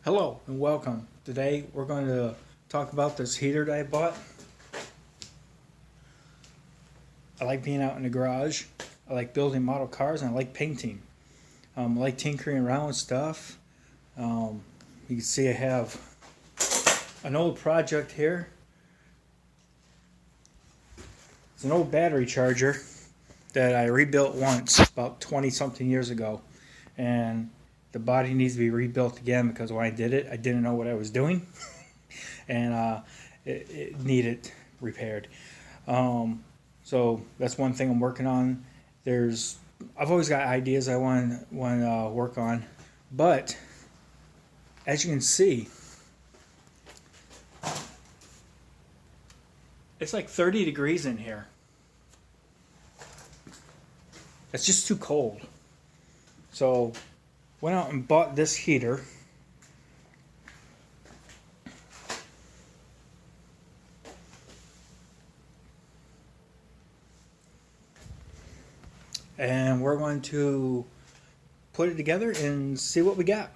Hello and welcome. Today we're going to talk about this heater that I bought. I like being out in the garage. I like building model cars and I like painting. I like tinkering around with stuff. You can see I have an old project here. It's an old battery charger that I rebuilt once about 20 something years ago. And the body needs to be rebuilt again because when I did it, I didn't know what I was doing. And it needed repaired. So that's one thing I'm working on. I've always got ideas I want to work on, but as you can see, it's like 30 degrees in here. It's just too cold. So went out and bought this heater. And we're going to put it together and see what we got.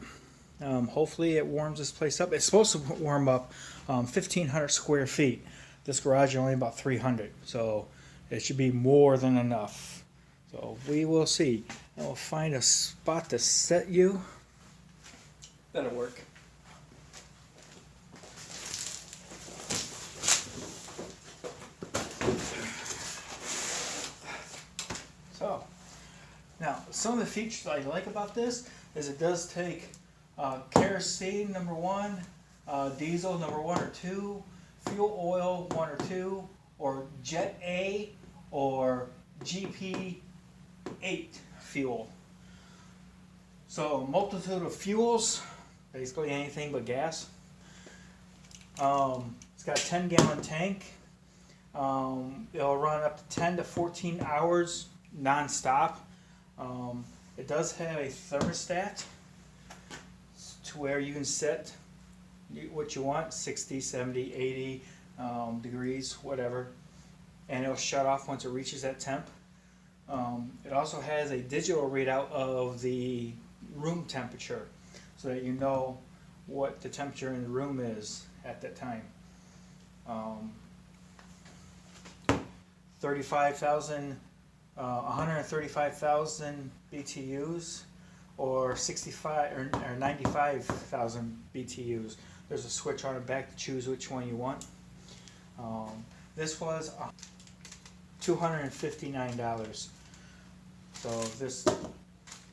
Hopefully it warms this place up. It's supposed to warm up 1,500 square feet. This garage is only about 300, so it should be more than enough. So we will see. And we'll find a spot to set you. That'll work. So, now some of the features I like about this is it does take kerosene number 1, diesel number 1 or 2, fuel oil 1 or 2, or Jet A or GP8 fuel. So a multitude of fuels, basically anything but gas. It's got a 10-gallon tank. It'll run up to 10 to 14 hours non-stop. It does have a thermostat to where you can set what you want, 60, 70, 80 degrees, whatever, and it'll shut off once it reaches that temp. It also has a digital readout of the room temperature so that you know what the temperature in the room is at that time. 135,000 BTUs or 65 or 95,000 BTUs. There's a switch on the back to choose which one you want. This was $259. So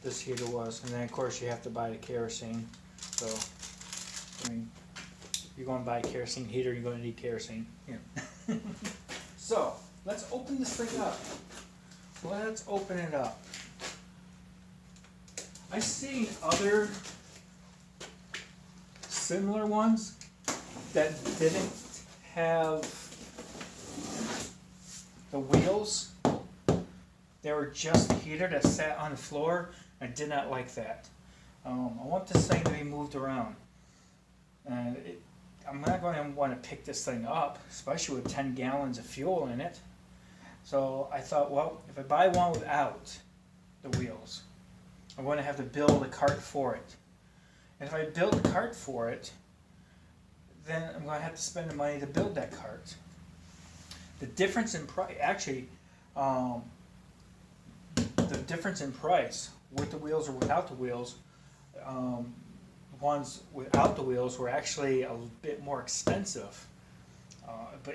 this heater was, and then of course you have to buy the kerosene. So I mean, you're going to buy a kerosene heater, you're going to need kerosene. Yeah. So let's open this thing up. Let's open it up. I've seen other similar ones that didn't have the wheels. They were just a heater that sat on the floor. I did not like that. I want this thing to be moved around. And I'm not going to want to pick this thing up, especially with 10 gallons of fuel in it. So I thought, well, if I buy one without the wheels, I'm going to have to build a cart for it. And if I build a cart for it, then I'm going to have to spend the money to build that cart. The difference in price, actually, the difference in price with the wheels or without the wheels, ones without the wheels were actually a bit more expensive,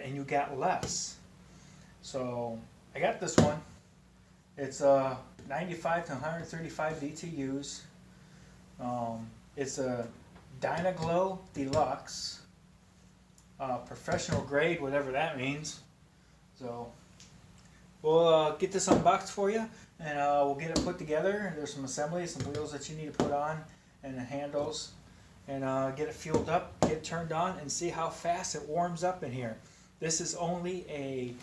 and you got less. So I got this one. It's 95 to 135 BTUs. It's a Dyna-Glo Delux, professional grade, whatever that means. So we'll get this unboxed for you, and we'll get it put together. There's some assemblies, some wheels that you need to put on, and the handles, and get it fueled up, get it turned on, and see how fast it warms up in here. This is only a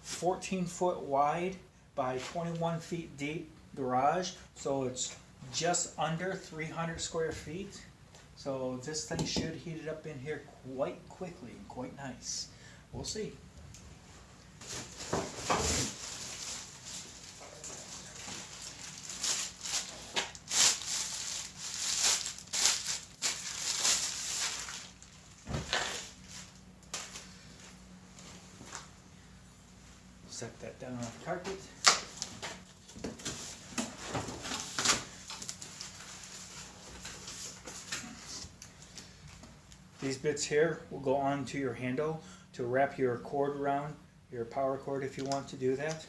14-foot wide by 21 feet deep garage, so it's just under 300 square feet. So this thing should heat it up in here quite quickly and quite nice. We'll see. set that down on the carpet. These bits here will go onto your handle to wrap your cord around, your power cord if you want to do that.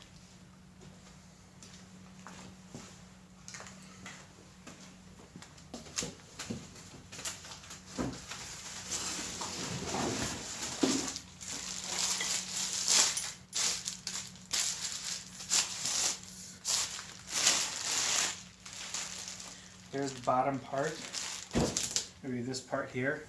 Here's the bottom part, maybe this part here.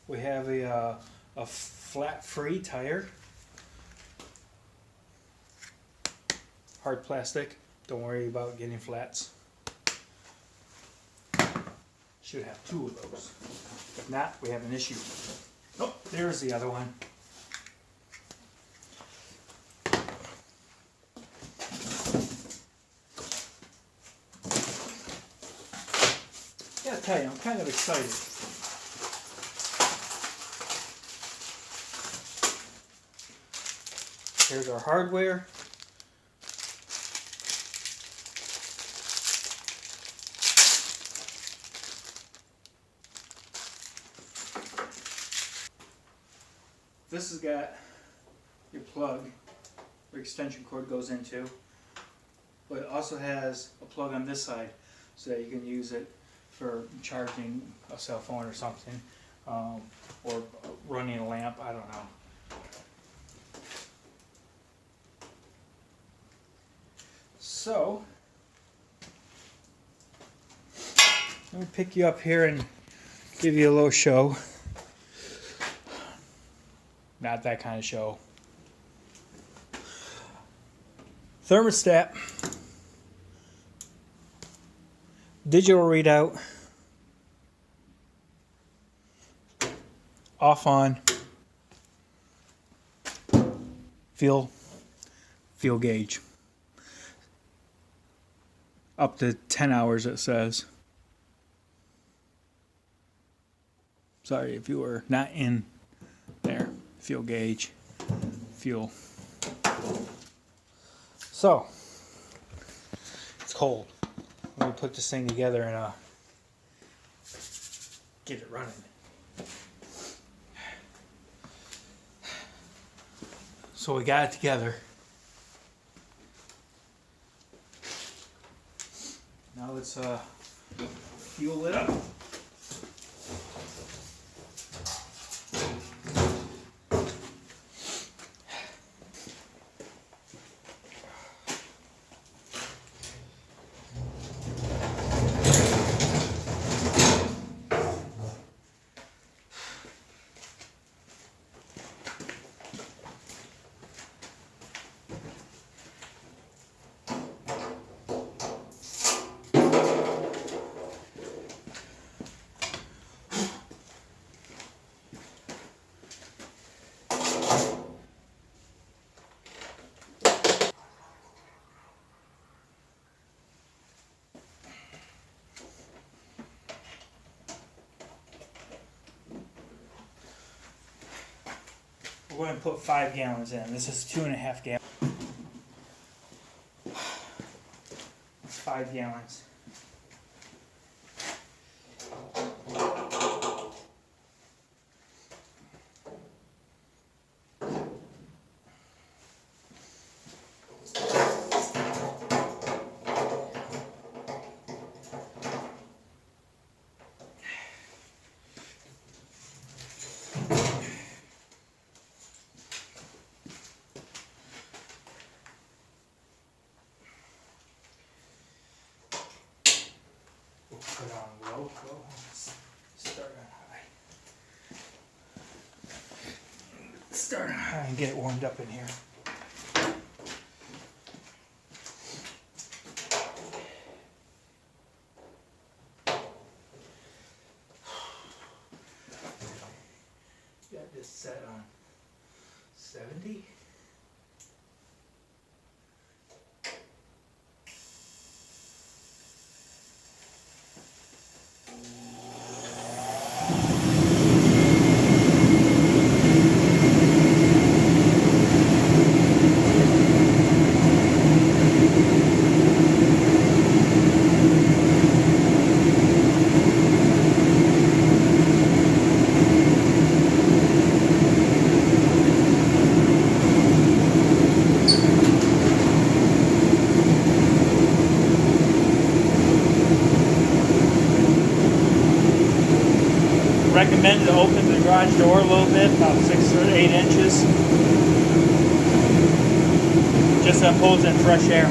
We have a flat free tire. Hard plastic, don't worry about getting flats. Should have two of those. If not, we have an issue. Oh, there's the other one. I gotta tell you, I'm kind of excited. Here's our hardware. This has got your plug, your extension cord goes into, but it also has a plug on this side so that you can use it for charging a cell phone or something, or running a lamp, I don't know. So, let me pick you up here and give you a little show. Not that kind of show. Thermostat. Digital readout. Off on. Fuel gauge. Up to 10 hours it says. Sorry if you were not in there. Fuel gauge, fuel. So, it's cold. Let me put this thing together and get it running. So we got it together. Now let's fuel it up. We're going to put 5 gallons in. This is 2.5 gallons. 5 gallons. Put on low. Start on high. Start on high and get it warmed up in here. this set on 70. Recommend to open the garage door a little bit, about 6 or 8 inches. Just so it pulls in fresh air.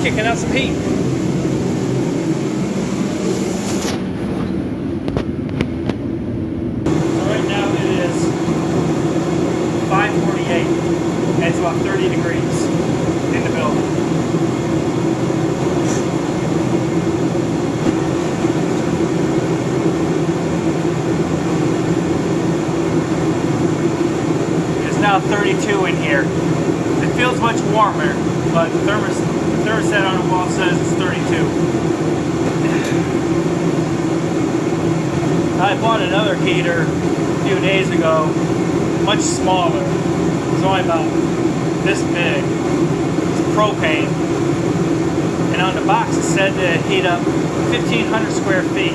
Kicking out some heat. So right now it is 5:48 and it's about 30 degrees in the building. It's now 32 in here. It feels much warmer, but the thermostat on the wall says it's 32. I bought another heater a few days ago, much smaller. It's only about this big. It's propane. And on the box it said to heat up 1,500 square feet.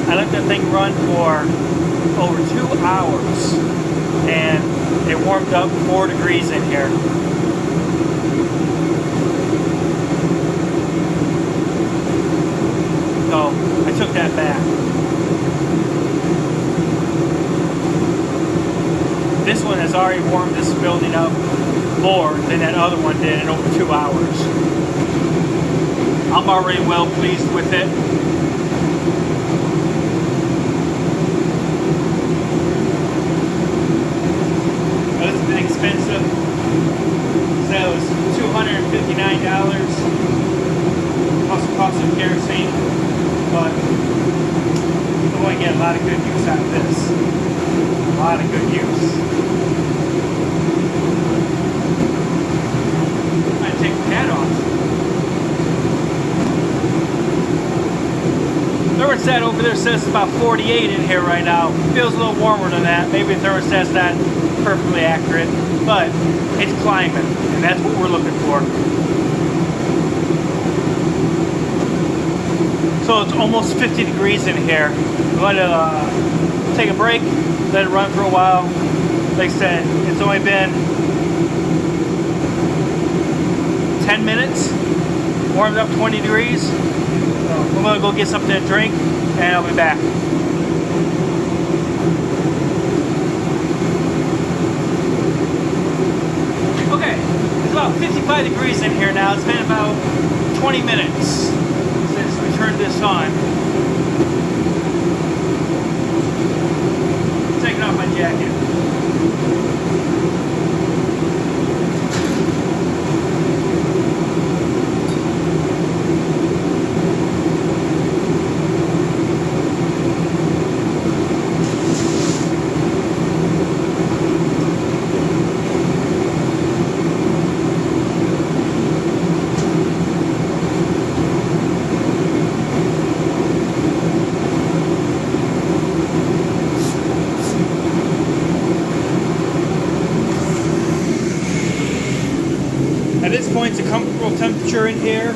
I let that thing run for over 2 hours and it warmed up 4 degrees in here. So I took that back. This one has already warmed this building up more than that other one did in over 2 hours. I'm already well pleased with it. But it's been expensive. So it was $259 plus the cost of kerosene. But you're going to get a lot of good use out of this. A lot of good use. I'm going to take the hat off. Thermostat over there says it's about 48 in here right now. Feels a little warmer than that. Maybe the thermostat's not perfectly accurate, but it's climbing, and that's what we're looking for. So it's almost 50 degrees in here. I'm going to take a break, let it run for a while. Like I said, it's only been 10 minutes, warmed up 20 degrees. So I'm going to go get something to drink and I'll be back. Okay, it's about 55 degrees in here now. It's been about 20 minutes since we turned this on. Taking off my jacket. At this point, it's a comfortable temperature in here.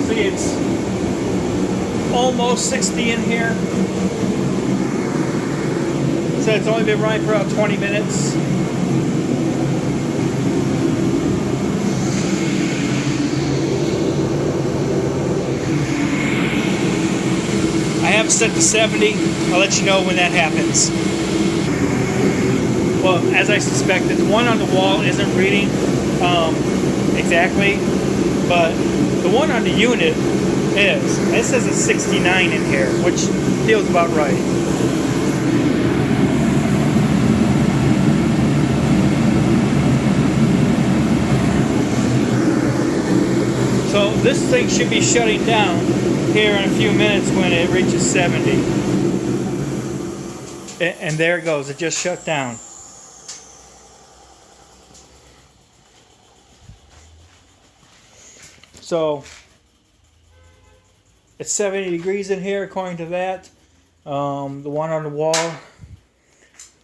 See, it's almost 60 in here. So it's only been running for about 20 minutes. I have it's set to 70. I'll let you know when that happens. Well, as I suspected, the one on the wall isn't reading exactly, but the one on the unit is. It says it's 69 in here, which feels about right. So this thing should be shutting down here in a few minutes when it reaches 70. And there it goes, it just shut down. So it's 70 degrees in here according to that. The one on the wall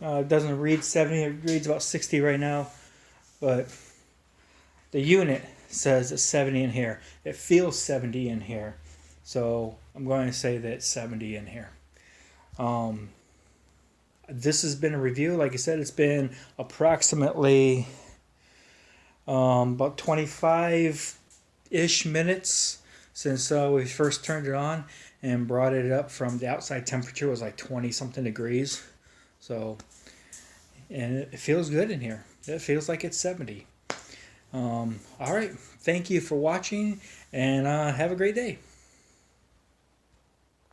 doesn't read 70, it reads about 60 right now. But the unit says it's 70 in here. It feels 70 in here. So I'm going to say that it's 70 in here. This has been a review. Like I said, it's been approximately about 25-ish minutes since we first turned it on and brought it up from the outside temperature. It was like 20 something degrees. So, and it feels good in here. It feels like it's 70. All right. Thank you for watching, and have a great day.